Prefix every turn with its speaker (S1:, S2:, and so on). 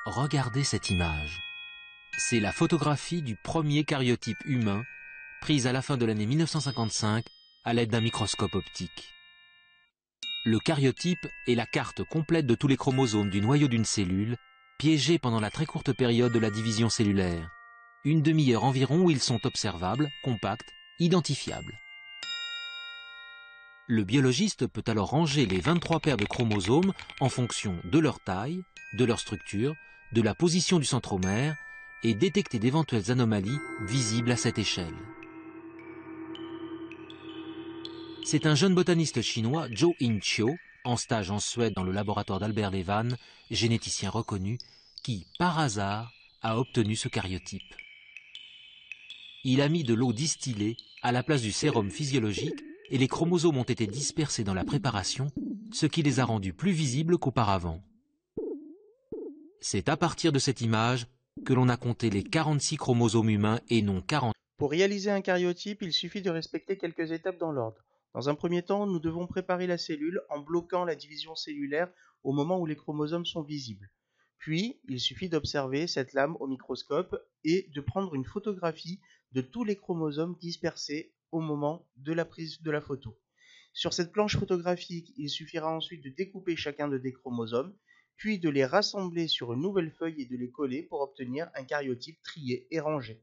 S1: Regardez cette image. C'est la photographie du premier caryotype humain, prise à la fin de l'année 1955 à l'aide d'un microscope optique. Le caryotype est la carte complète de tous les chromosomes du noyau d'une cellule, piégés pendant la très courte période de la division cellulaire. Une demi-heure environ où ils sont observables, compacts, identifiables. Le biologiste peut alors ranger les 23 paires de chromosomes en fonction de leur taille, de leur structure, de la position du centromère et détecter d'éventuelles anomalies visibles à cette échelle. C'est un jeune botaniste chinois, Zhou Yingqiu, en stage en Suède dans le laboratoire d'Albert Levan, généticien reconnu, qui, par hasard, a obtenu ce caryotype. Il a mis de l'eau distillée à la place du sérum physiologique et les chromosomes ont été dispersés dans la préparation, ce qui les a rendus plus visibles qu'auparavant. C'est à partir de cette image que l'on a compté les 46 chromosomes humains et non 40.
S2: Pour réaliser un caryotype, il suffit de respecter quelques étapes dans l'ordre. Dans un premier temps, nous devons préparer la cellule en bloquant la division cellulaire au moment où les chromosomes sont visibles. Puis, il suffit d'observer cette lame au microscope et de prendre une photographie de tous les chromosomes dispersés au moment de la prise de la photo. Sur cette planche photographique, il suffira ensuite de découper chacun des chromosomes, puis de les rassembler sur une nouvelle feuille et de les coller pour obtenir un caryotype trié et rangé.